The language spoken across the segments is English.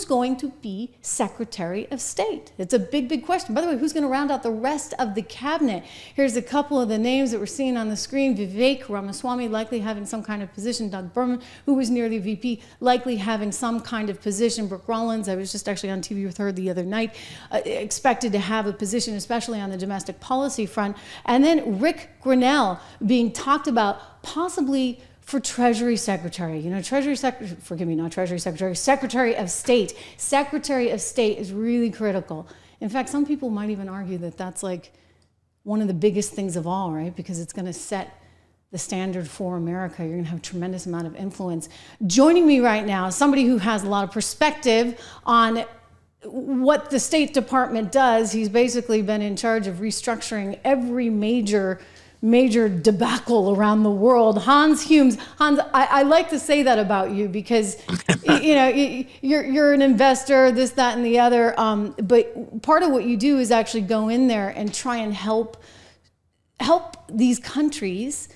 who's going to be Secretary of State? It's a big, big question. By the way, who's going to round out the rest of the cabinet? Here's a couple of the names that we're seeing on the screen. Vivek Ramaswamy likely having some kind of position. Doug Berman, who was near the VP, likely having some kind of position. Brooke Rollins, I was just actually on TV with her the other night, expected to have a position, especially on the domestic policy front. And then Rick Grinnell being talked about possibly for Treasury Secretary. You know, Treasury Secretary, forgive me, not Treasury Secretary, Secretary of State. Secretary of State is really critical. In fact, some people might even argue that that's like one of the biggest things of all, right? Because it's going to set the standard for America. You're going to have a tremendous amount of influence. Joining me right now is somebody who has a lot of perspective on what the State Department does. He's basically been in charge of restructuring every major debacle around the world. Hans Humes. Hans, I like to say that about you because you know you're an investor, this, that, and the other. But part of what you do is actually go in there and try and help these countries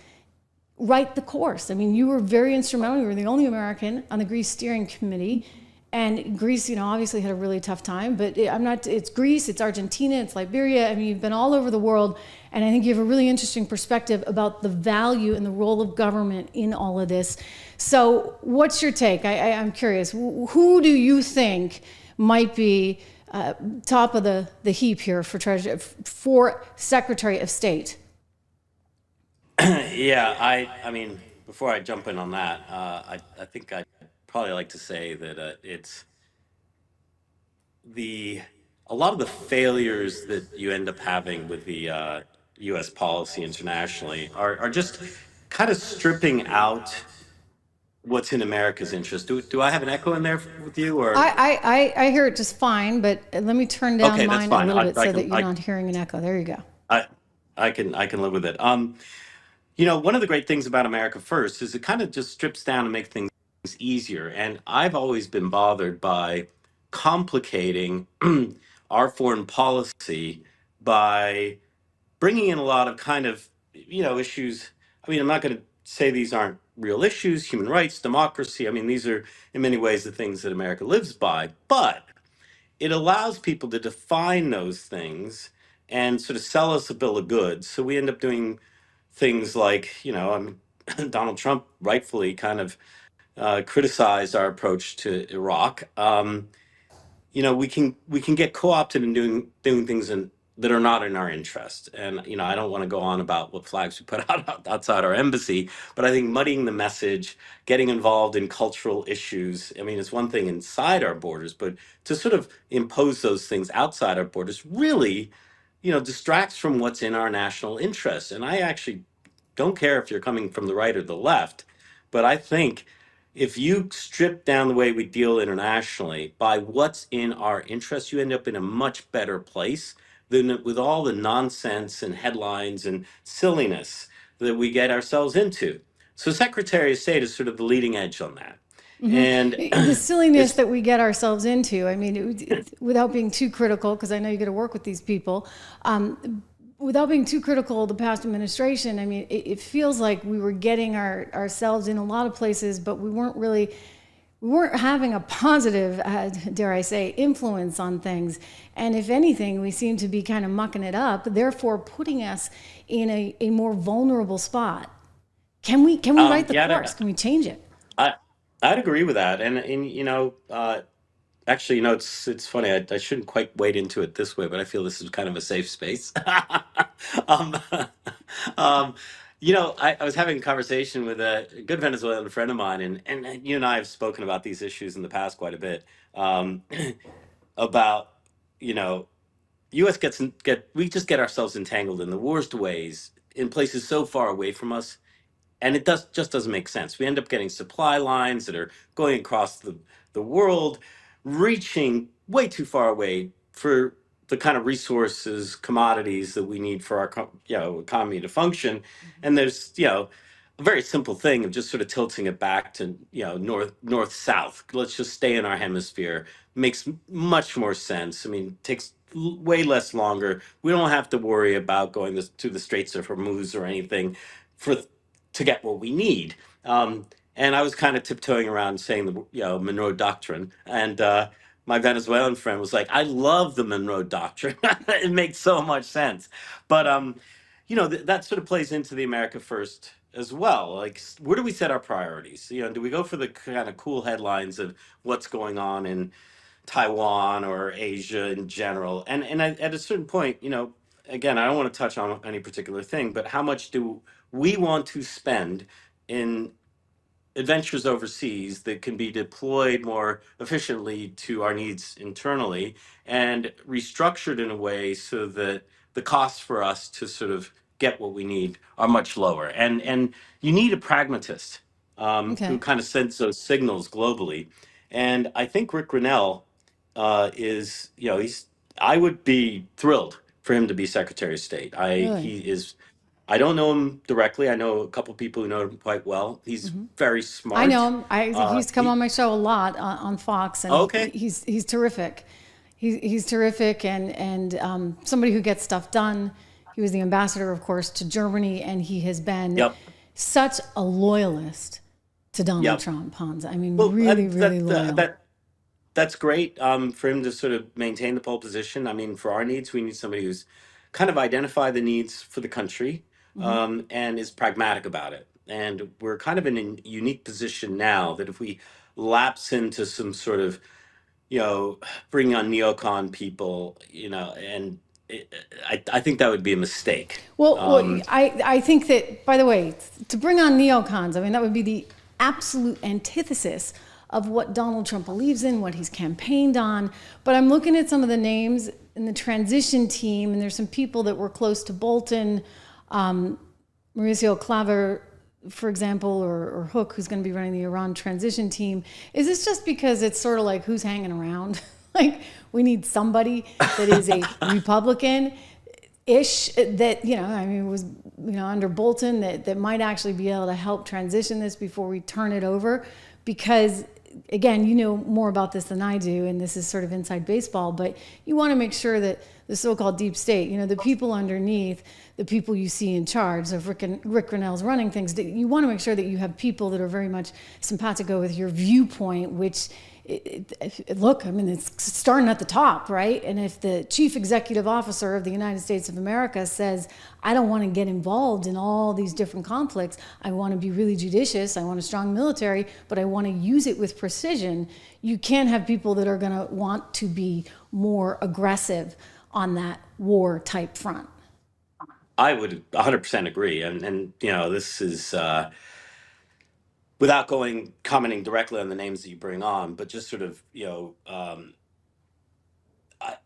right the course. I mean, you were very instrumental. You were the only American on the Greece steering committee. And Greece, you know, obviously had a really tough time, but it's Greece, it's Argentina, it's Liberia. I mean, you've been all over the world. And I think you have a really interesting perspective about the value and the role of government in all of this. So what's your take? I'm curious. Who do you think might be top of the heap here for Secretary of State? Yeah, I mean, before I jump in on that, I think I'd probably like to say that it's a lot of the failures that you end up having with the U.S. policy internationally are just kind of stripping out what's in America's interest. Do I have an echo in there with you, or I hear it just fine, but let me turn down okay, that's mine a fine. little bit so that you're not hearing an echo. There you go. I can live with it. You know, one of the great things about America First is it kind of just strips down and makes things easier. And I've always been bothered by complicating our foreign policy by bringing in a lot of kind of, you know, issues. I mean, I'm not going to say these aren't real issues, human rights, democracy. I mean, these are in many ways the things that America lives by, but it allows people to define those things and sort of sell us a bill of goods. So we end up doing things like, you know, I mean, Donald Trump rightfully kind of criticized our approach to Iraq. You know, we can get co-opted in doing things that are not in our interest. And you know, I don't want to go on about what flags we put out outside our embassy, but I think muddying the message, getting involved in cultural issues. I mean, it's one thing inside our borders, but to sort of impose those things outside our borders really, you know, distracts from what's in our national interest. And I actually don't care if you're coming from the right or the left, but I think if you strip down the way we deal internationally by what's in our interest, you end up in a much better place than with all the nonsense and headlines and silliness that we get ourselves into. So Secretary of State is sort of the leading edge on that. And The silliness that we get ourselves into, I mean, without being too critical, because I know you got to work with these people, without being too critical of the past administration, I mean, it feels like we were getting ourselves in a lot of places, but we weren't having a positive, dare I say, influence on things. And if anything, we seem to be kind of mucking it up, therefore putting us in a more vulnerable spot. Can we write the course? Can we change it? I'd agree with that. And you know, actually, you know, it's funny. I shouldn't quite wade into it this way, but I feel this is kind of a safe space. um, you know, I was having a conversation with a good Venezuelan friend of mine, and you and I have spoken about these issues in the past quite a bit. About, you know, U.S. we just get ourselves entangled in the worst ways in places so far away from us, and it just doesn't make sense. We end up getting supply lines that are going across the world, reaching way too far away for the kind of resources, commodities that we need for our economy to function. And there's, you know, a very simple thing of just sort of tilting it back to, you know, north south. Let's just stay in our hemisphere. Makes much more sense. I mean, takes way less longer. We don't have to worry about going to the Straits of Hormuz or anything to get what we need. And I was kind of tiptoeing around saying the Monroe Doctrine, and my Venezuelan friend was like, I love the Monroe Doctrine. It makes so much sense. But that sort of plays into the America First as well. Like, where do we set our priorities? Do we go for the kind of cool headlines of what's going on in Taiwan or Asia in general? At a certain point, again, I don't want to touch on any particular thing, but how much do we want to spend in adventures overseas that can be deployed more efficiently to our needs internally and restructured in a way so that the costs for us to sort of get what we need are much lower. And you need a pragmatist who Okay. kind of sends those signals globally. And I think Rick Grinnell is, I would be thrilled for him to be Secretary of State. Really? He is I don't know him directly. I know a couple people who know him quite well. He's very I know smart. him. He's come on my show a lot on Fox, and Okay. he's terrific. He's terrific, and somebody who gets stuff done. He was the ambassador, of course, to Germany, and he has been Yep. such a loyalist to Donald Yep. Trump, Hans. I mean, Well, really, really loyal. that's great for him to sort of maintain the pole position. I mean, for our needs, we need somebody who's kind of identify the needs for the country Hmm. and is pragmatic about it. And we're kind of in a unique position now that if we lapse into some sort of you know, bring on neocon people, and I think that would be a mistake. Well, Um, I think that, by the way, to bring on neocons, I mean, that would be the absolute antithesis of what Donald Trump believes in, what he's campaigned on. But I'm looking at some of the names in the transition team, and there's some people that were close to Bolton, Mauricio Claver, for example, or Hook, who's going to be running the Iran transition team. Is this just because it's sort of like who's hanging around? Like, we need somebody that is a Republican ish that, I mean, was, under Bolton that might actually be able to help transition this before we turn it over. Because, again, you know more about this than I do, and this is sort of inside baseball, but you want to make sure that the so-called deep state, the people underneath, the people you see in charge, so if Rick Grinnell's running things, you want to make sure that you have people that are very much simpatico with your viewpoint, which, look, I mean, it's starting at the top, right? And if the chief executive officer of the United States of America says, I don't want to get involved in all these different conflicts, I want to be really judicious, I want a strong military, but I want to use it with precision, you can't have people that are going to want to be more aggressive on that war type front. I would 100% agree, and this is without commenting directly on the names that you bring on, but just sort of I,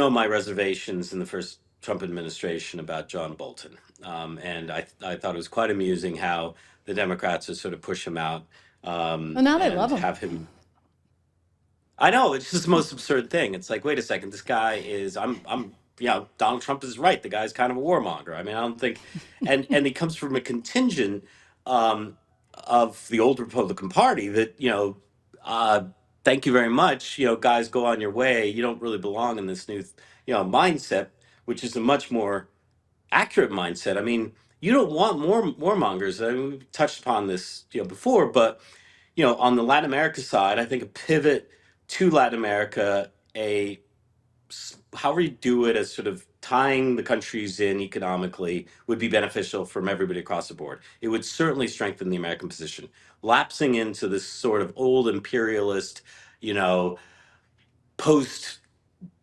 my reservations in the first Trump administration about John Bolton, and I thought it was quite amusing how the Democrats would sort of push him out Well, now they and love him. have him. I know it's just the most absurd thing. It's like, wait a second, this guy is Donald Trump is right. The guy's kind of a warmonger. I mean, I don't think, and he comes from a contingent of the old Republican Party that uh, thank you very much. Guys, go on your way. You don't really belong in this new mindset, which is a much more accurate mindset. I mean, you don't want more warmongers. I mean, we've touched upon this before, but on the Latin America side, I think a pivot to Latin America, however you do it, as sort of tying the countries in economically, would be beneficial from everybody across the board. It would certainly strengthen the American position. Lapsing into this sort of old imperialist, post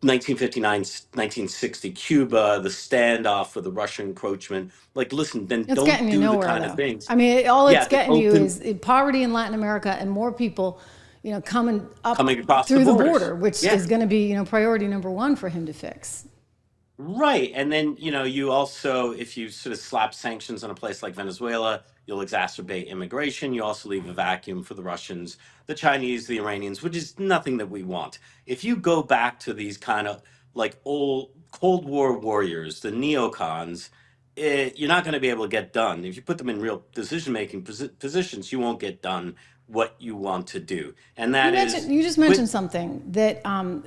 1959, 1960 Cuba, the standoff with the Russian encroachment. Like, listen, then It's don't getting you do the nowhere, kind of though. things. I mean, all Yeah, it's that getting you open is poverty in Latin America and more people, coming up coming across the through the borders. border, which Yeah. is going to be, priority number one for him to fix. Right. And then, you also, if you sort of slap sanctions on a place like Venezuela, you'll exacerbate immigration. You also leave a vacuum for the Russians, the Chinese, the Iranians, which is nothing that we want. If you go back to these kind of like old Cold War warriors, the neocons, you're not going to be able to get done. If you put them in real decision-making positions, you won't get done what you want to do. And that is You just quit. mentioned something that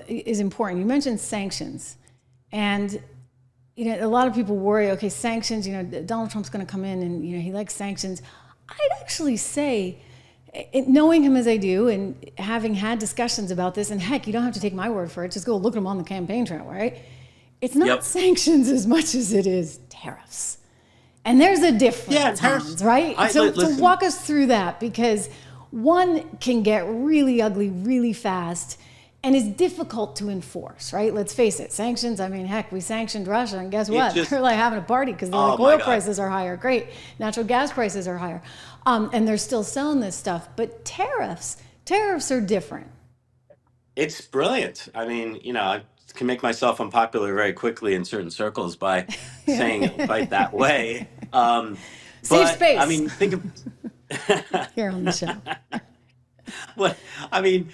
is important. You mentioned sanctions, and a lot of people worry. Okay, sanctions. Donald Trump's going to come in, and he likes sanctions. I'd actually say, knowing him as I do and having had discussions about this, and heck, you don't have to take my word for it, just go look at him on the campaign trail, right? It's not Yep. sanctions as much as it is tariffs. And there's a Yeah, difference, tariffs. Hans, right? So Listen. walk us through that, because one can get really ugly really fast and is difficult to enforce, right? Let's face it, sanctions, I mean, heck, we sanctioned Russia, and guess what? Just They're like having a party because oh like my oil God. prices are higher. Great. Natural gas prices are higher. And they're still selling this stuff. But tariffs are different. It's brilliant. I mean, I can make myself unpopular very quickly in certain circles by saying it quite that way. Safe But I space mean, think of here on the show. what I mean.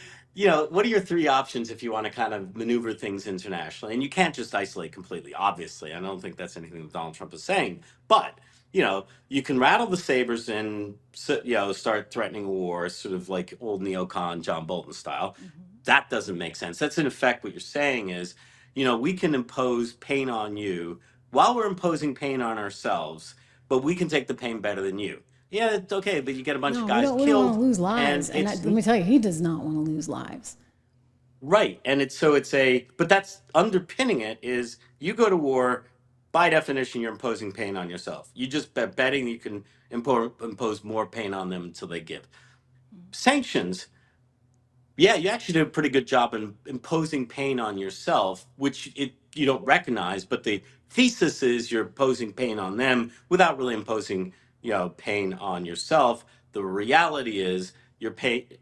What are your three options if you want to kind of maneuver things internationally? And you can't just isolate completely, obviously. I don't think that's anything that Donald Trump is saying. But, you can rattle the sabers and, start threatening a war, sort of like old neocon John Bolton style. That doesn't make sense. That's in effect what you're saying is, we can impose pain on you while we're imposing pain on ourselves, but we can take the pain better than you. Yeah, it's okay, but you get a bunch of No, guys we don't want killed, to lose and lives. And it's let me tell you, he does not want to lose lives. right. And but that's underpinning it is you go to war, by definition, you're imposing pain on yourself. You just betting you can impose more pain on them until they give. Sanctions, yeah, you actually did a pretty good job in imposing pain on yourself, which you don't recognize, but the thesis is you're imposing pain on them without really imposing, pain on yourself. The reality is you're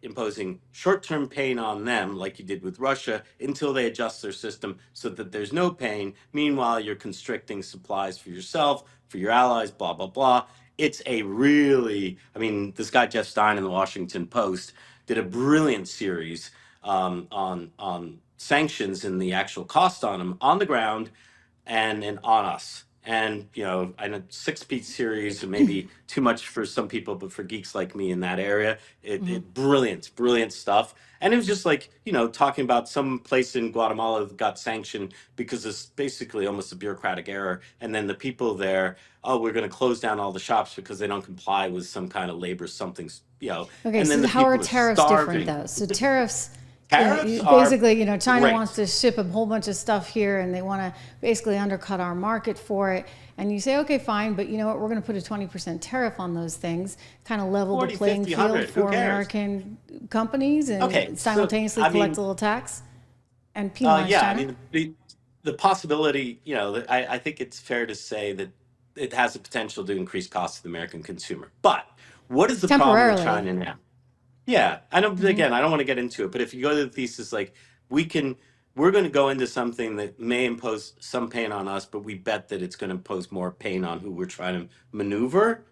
imposing short-term pain on them, like you did with Russia, until they adjust their system so that there's no pain. Meanwhile, you're constricting supplies for yourself, for your allies, blah, blah, blah. It's a really, I mean, this guy Jeff Stein in the Washington Post did a brilliant series on sanctions and the actual cost on them on the ground and on us. And I know 6-piece series, and maybe too much for some people, but for geeks like me in that area, it brilliant stuff. And it was just like talking about some place in Guatemala that got sanctioned because it's basically almost a bureaucratic error, and then the people there, oh, we're going to close down all the shops because they don't comply with some kind of labor something, Okay, and then so the how are people are tariffs different starving. though? So tariffs, Tariffs are basically, China great. wants to ship a whole bunch of stuff here and they want to basically undercut our market for it. And you say, okay, fine, but you know what? We're going to put a 20% tariff on those things, kind of level the 40, playing 50, field 100, who for cares? American companies Okay, and so simultaneously I collect mean, a little tax and penalize yeah, I China mean the possibility, I think it's fair to say that it has the potential to increase costs to the American consumer. But what is the problem with temporarily. China now? Yeah, I don't. Again, I don't want to get into it, but if you go to the thesis, like we can, we're going to go into something that may impose some pain on us, but we bet that it's going to impose more pain on who we're trying to maneuver.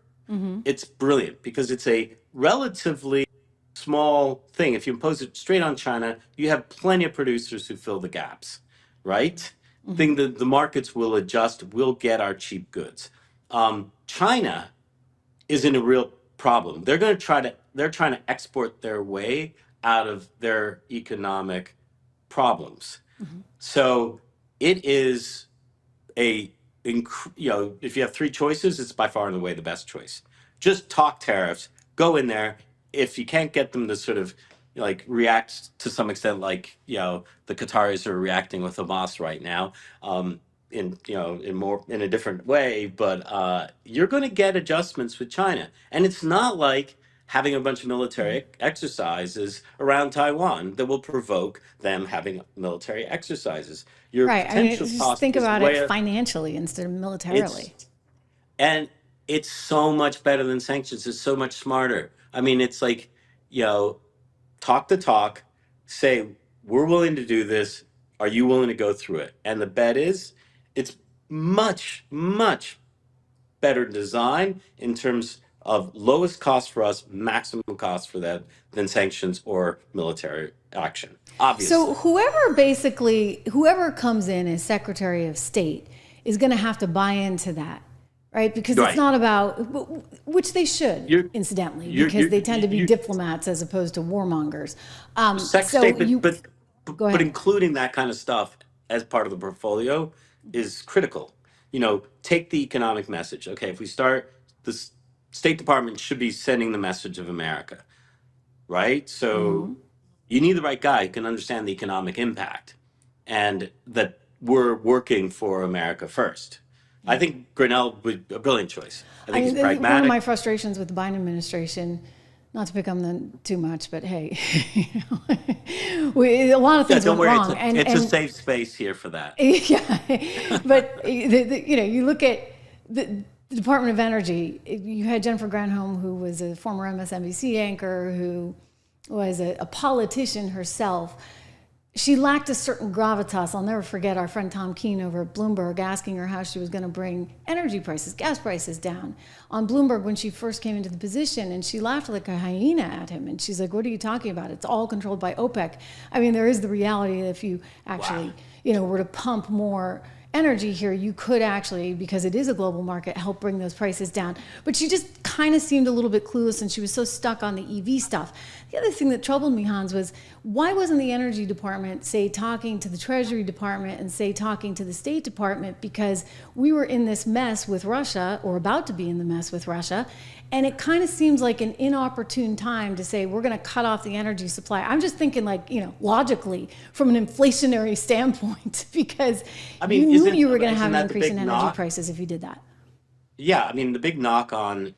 It's brilliant because it's a relatively small thing. If you impose it straight on China, you have plenty of producers who fill the gaps, right? Thing that the markets will adjust. We'll get our cheap goods. China is in a real problem. They're trying to export their way out of their economic problems. So it is if you have three choices, it's by far and away the best choice. Just talk tariffs, go in there. If you can't get them to sort of like react to some extent, like the Qataris are reacting with Hamas right now, in a different way, but you're going to get adjustments with China, and it's not like having a bunch of military exercises around Taiwan that will provoke them having military exercises. Your Right. I mean, potential just cost think is about it way financially instead of it's militarily. and it's so much better than sanctions. It's so much smarter. I mean, it's like, you know, talk the talk, say, we're willing to do this. Are you willing to go through it? And the bet is it's much, much better design in terms of lowest cost for us, maximum cost for them than sanctions or military action, So obviously. whoever comes in as Secretary of State is going to have to buy into that, right? Because it's Right. not about, which they should, You're, incidentally, you're, because you're, they tend to be you diplomats as opposed to warmongers. sex So tape, you go but ahead. including that kind of stuff as part of the portfolio is critical. Take the economic message. Okay, if we start, the State Department should be sending the message of America. right? So you need the right guy who can understand the economic impact and that we're working for America first. I think Grinnell would be a brilliant choice. I I think he's mean, one of pragmatic. my frustrations with the Biden administration, not to pick on them too much, but hey, you know, a lot of Yeah, things don't went worry. wrong, It's a safe space here for that. yeah, but you know, you look at the Department of Energy. You had Jennifer Granholm, who was a former MSNBC anchor, who was a politician herself. She lacked a certain gravitas. I'll never forget our friend Tom Keene over at Bloomberg asking her how she was going to bring energy prices, gas prices down on Bloomberg when she first came into the position. And she laughed like a hyena at him. And she's like, what are you talking about? It's all controlled by OPEC. I mean, there is the reality that if you actually, you know, were to pump more energy here, you could actually, because it is a global market, help bring those prices down. But she just kind of seemed a little bit clueless, and she was so stuck on the EV stuff. The other thing that troubled me, Hans, was why wasn't the Energy Department, say, talking to the Treasury Department and, say, talking to the State Department, because we were in this mess with Russia, or about to be in the mess with Russia, and it kind of seems like an inopportune time to say we're going to cut off the energy supply. I'm just thinking, like, you know, logically from an inflationary standpoint, because I mean, you knew you were going to have isn't an that the increase in big energy knock? prices if you did that. Yeah, I mean, the big knock on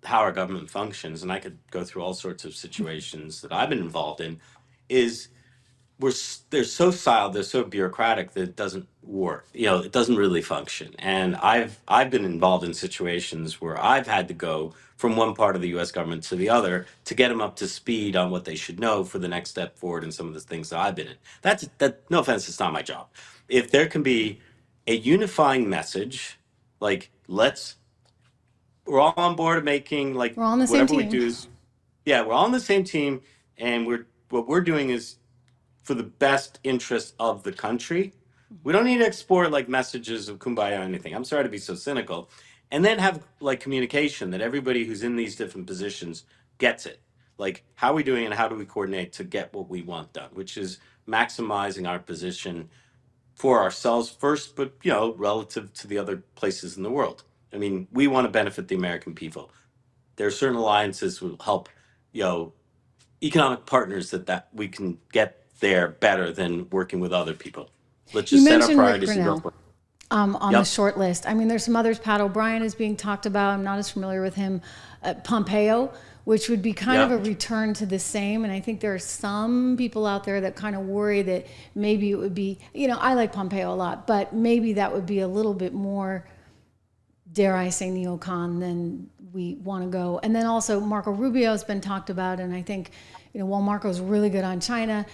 how our government functions, and I could go through all sorts of situations that I've been involved in, is they're so siloed, they're so bureaucratic that it doesn't work. You know, it doesn't really function. And I've been involved in situations where I've had to go from one part of the U.S. government to the other to get them up to speed on what they should know for the next step forward and some of the things that I've been in. That. No offense, it's not my job. If there can be a unifying message, like we're all on board making like We're all on the same whatever we team. do is yeah, we're all on the same team, and what we're doing is for the best interest of the country. We don't need to export like messages of kumbaya or anything. I'm sorry to be so cynical. And then have like communication that everybody who's in these different positions gets it. Like, how are we doing and how do we coordinate to get what we want done, which is maximizing our position for ourselves first, but you know, relative to the other places in the world. I mean, we want to benefit the American people. There are certain alliances will help, you know, economic partners that we can get there better than working with other people. Let's You just set our mentioned Rick priorities and go Grinnell for it. on the Yep. short list. I mean, there's some others. Pat O'Brien is being talked about. I'm not as familiar with him. Pompeo, which would be kind of a Yep. return to the same. And I think there are some people out there that kind of worry that maybe it would be, you know, I like Pompeo a lot, but maybe that would be a little bit more, dare I say, neocon than we want to go. And then also Marco Rubio has been talked about. And I think, you know, while Marco's really good on China,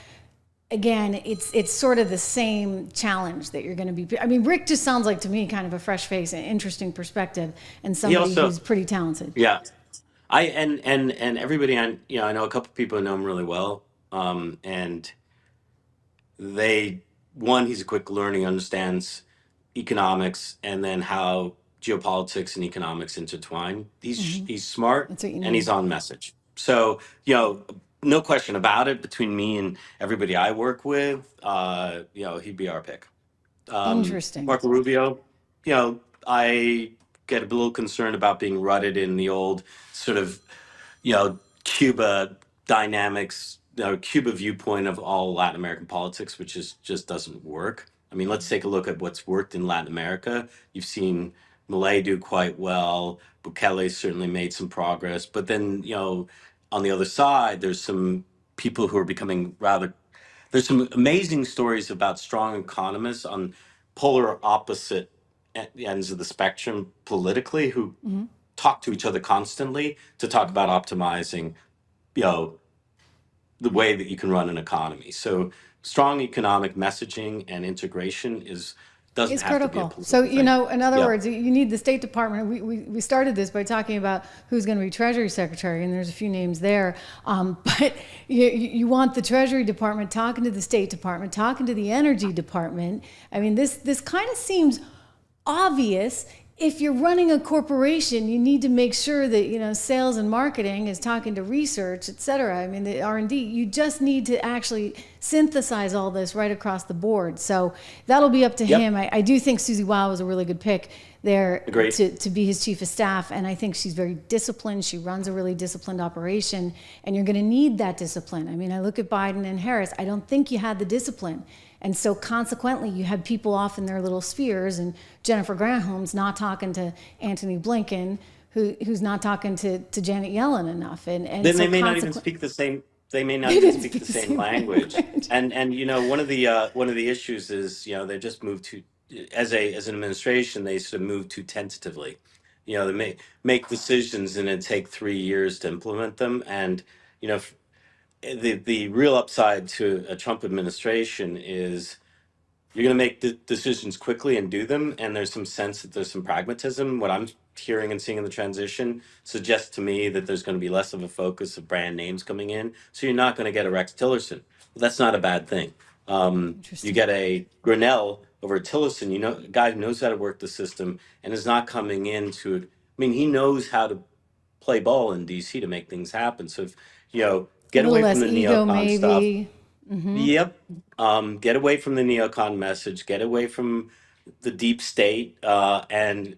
again, it's sort of the same challenge that you're going to be. I mean, Rick just sounds like to me kind of a fresh face, an interesting perspective, and He somebody also, who's pretty talented. yeah, I and everybody I know a couple people who know him really well, and they one he's a quick learner, he understands economics and then how geopolitics and economics intertwine. He's smart That's what you and need. he's on message. So you know, no question about it. Between me and everybody I work with, you know, he'd be our pick. Interesting. Marco Rubio, you know, I get a little concerned about being rutted in the old sort of, you know, Cuba dynamics, you know, Cuba viewpoint of all Latin American politics, which is just doesn't work. I mean, let's take a look at what's worked in Latin America. You've seen Malay do quite well. Bukele certainly made some progress, but then you know, on the other side, there's some people who are becoming rather there's some amazing stories about strong economists on polar opposite ends of the spectrum politically who talk to each other constantly to talk about optimizing, you know, the way that you can run an economy. So strong economic messaging and integration doesn't Is have to be a critical. So, political you thing. know, in other Yeah. words, you need the State Department. We started this by talking about who's going to be Treasury Secretary, and there's a few names there. But you want the Treasury Department talking to the State Department, talking to the Energy Department. I mean, this kind of seems obvious. If you're running a corporation, you need to make sure that, you know, sales and marketing is talking to research, et cetera. I mean, the R&D, you just need to actually synthesize all this right across the board. So that'll be up to Yep. him. I do think Susie Wow was a really good pick. there Agreed. to be his chief of staff. And I think she's very disciplined. She runs a really disciplined operation, and you're going to need that discipline. I mean, I look at Biden and Harris. I don't think you had the discipline. And so consequently, you had people off in their little spheres, and Jennifer Granholm's not talking to Antony Blinken, who's not talking to Janet Yellen enough. And Then so they may not even speak the same. They may not even speak the same language. And one of the issues is they just moved to as an administration, they sort of move too tentatively. They make decisions and then take 3 years to implement them. And the real upside to a Trump administration is you're going to make the decisions quickly and do them, and there's some sense that there's some pragmatism. What I'm hearing and seeing in the transition suggests to me that there's going to be less of a focus of brand names coming in, so you're not going to get a Rex Tillerson. Well, that's not a bad thing. You get a Grinnell over Tillerson, a guy who knows how to work the system and is not coming into it. I mean, he knows how to play ball in DC to make things happen. So if a get little away less from the ego, neocon stuff. maybe. Yep. Get away from the neocon message, get away from the deep state. And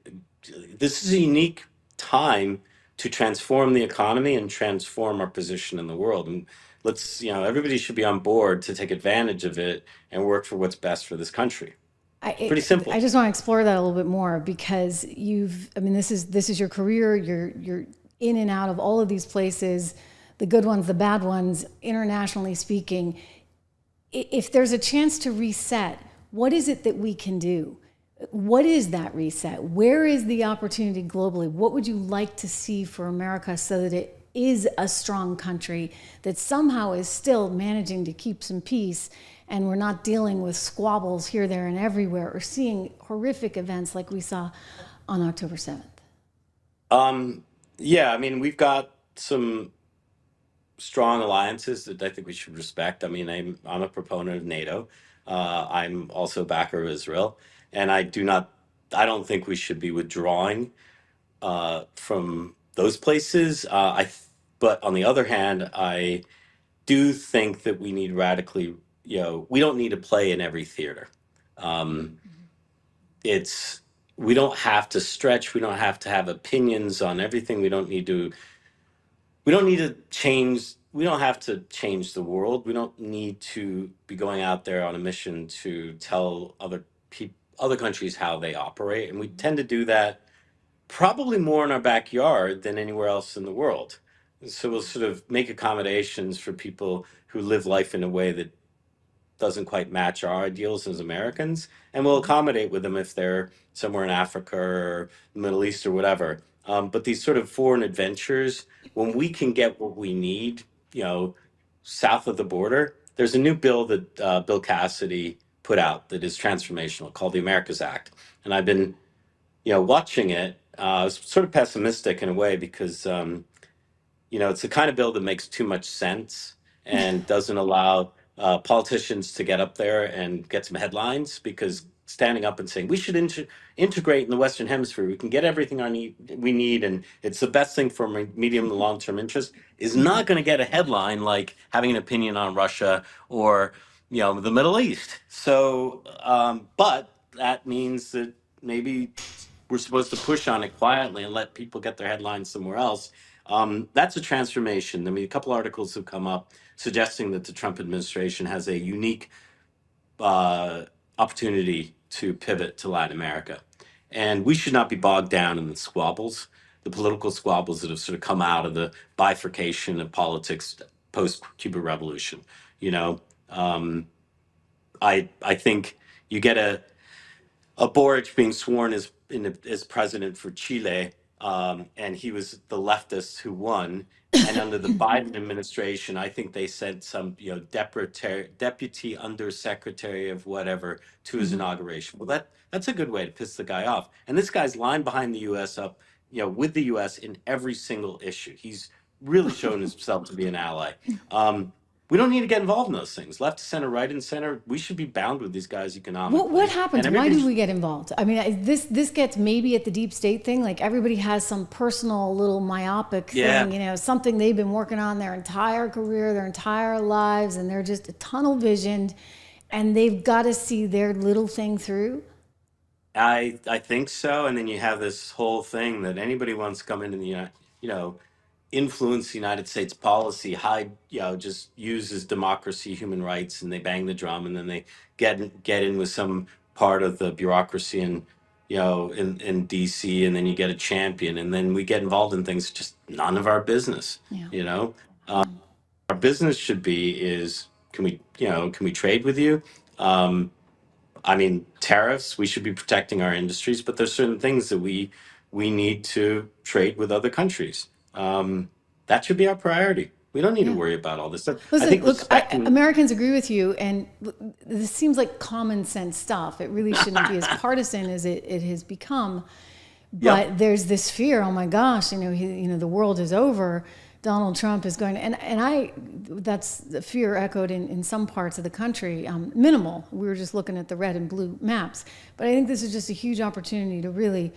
this is a unique time to transform the economy and transform our position in the world. And everybody should be on board to take advantage of it and work for what's best for this country. Pretty simple. I just want to explore that a little bit more, because this is your career. You're in and out of all of these places, the good ones, the bad ones, internationally speaking. If there's a chance to reset, what is it that we can do? What is that reset? Where is the opportunity globally? What would you like to see for America so that it is a strong country that somehow is still managing to keep some peace, and we're not dealing with squabbles here, there, and everywhere, or seeing horrific events like we saw on October 7th? We've got some strong alliances that I think we should respect. I mean, I'm a proponent of NATO. I'm also a backer of Israel, and I don't think we should be withdrawing from those places. But on the other hand, I do think that we need we don't need to play in every theater. We don't have to stretch. We don't have to have opinions on everything. We don't need to change. We don't have to change the world. We don't need to be going out there on a mission to tell other countries how they operate. And we tend to do that probably more in our backyard than anywhere else in the world. So we'll sort of make accommodations for people who live life in a way that doesn't quite match our ideals as Americans, and we'll accommodate with them if they're somewhere in Africa or the Middle East or whatever. But these sort of foreign adventures, when we can get what we need, south of the border, there's a new bill that Bill Cassidy put out that is transformational called the Americas Act. And I've been, watching it. I was sort of pessimistic in a way because, it's the kind of bill that makes too much sense and doesn't allow politicians to get up there and get some headlines, because standing up and saying we should integrate in the Western Hemisphere, we can get everything we need, and it's the best thing for medium and long-term interest, is not going to get a headline like having an opinion on Russia or the Middle East. So, but that means that maybe we're supposed to push on it quietly and let people get their headlines somewhere else. That's a transformation. I mean, a couple articles have come up suggesting that the Trump administration has a unique opportunity to pivot to Latin America. And we should not be bogged down in the squabbles, the political squabbles that have sort of come out of the bifurcation of politics post-Cuba Revolution. I think you get a Boric being sworn as president for Chile, and he was the leftist who won. And under the Biden administration, I think they sent some, deputy undersecretary of whatever to his inauguration. Well, that's a good way to piss the guy off. And this guy's lined behind the U.S. up, with the U.S. in every single issue. He's really shown himself to be an ally. We don't need to get involved in those things. Left, center, right, and center. We should be bound with these guys economically. What happens? Why do we get involved? I mean, this gets maybe at the deep state thing. Like, everybody has some personal little myopic thing, something they've been working on their entire career, their entire lives, and they're just tunnel visioned, and they've got to see their little thing through. I think so. And then you have this whole thing that anybody wants to come into the you know, influence the United States policy, hide, just uses democracy, human rights, and they bang the drum, and then they get in with some part of the bureaucracy and in DC, and then you get a champion, and then we get involved in things just none of our business. Yeah. You know, Yeah. our business should be is can we trade with you? Um, I mean, tariffs, we should be protecting our industries, but there's certain things that we need to trade with other countries. That should be our priority. We don't need to Yeah. worry about all this stuff. I Listen, think look, respecting, Americans agree with you, and this seems like common sense stuff. It really shouldn't be as partisan as it has become. yep, But there's this fear. Oh my gosh, the world is over. Donald Trump is going to, that's the fear echoed in some parts of the country. Minimal. We were just looking at the red and blue maps, but I think this is just a huge opportunity to really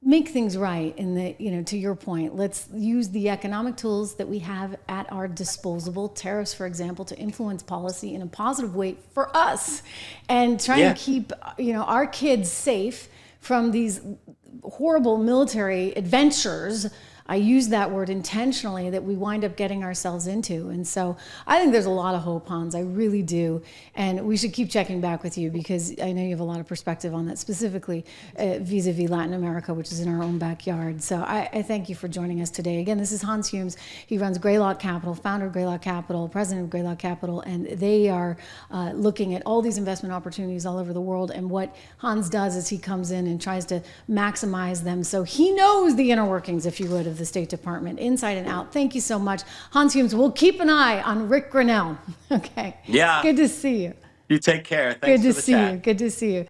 make things right. To your point, let's use the economic tools that we have at our disposal, tariffs, for example, to influence policy in a positive way for us, and try yeah. and keep our kids safe from these horrible military adventures. I use that word intentionally, that we wind up getting ourselves into. And so I think there's a lot of hope, Hans. I really do. And we should keep checking back with you, because I know you have a lot of perspective on that, specifically vis-a-vis Latin America, which is in our own backyard. So I thank you for joining us today. Again, this is Hans Humes. He runs Greylock Capital, founder of Greylock Capital, president of Greylock Capital, and they are looking at all these investment opportunities all over the world. And what Hans does is he comes in and tries to maximize them. So he knows the inner workings, if you would, of the State Department, inside and out. Thank you so much, Hans Humes. We'll keep an eye on Rick Grinnell. Okay. Yeah. Good to see you. You take care. Thanks Good to for the see chat. you. Good to see you.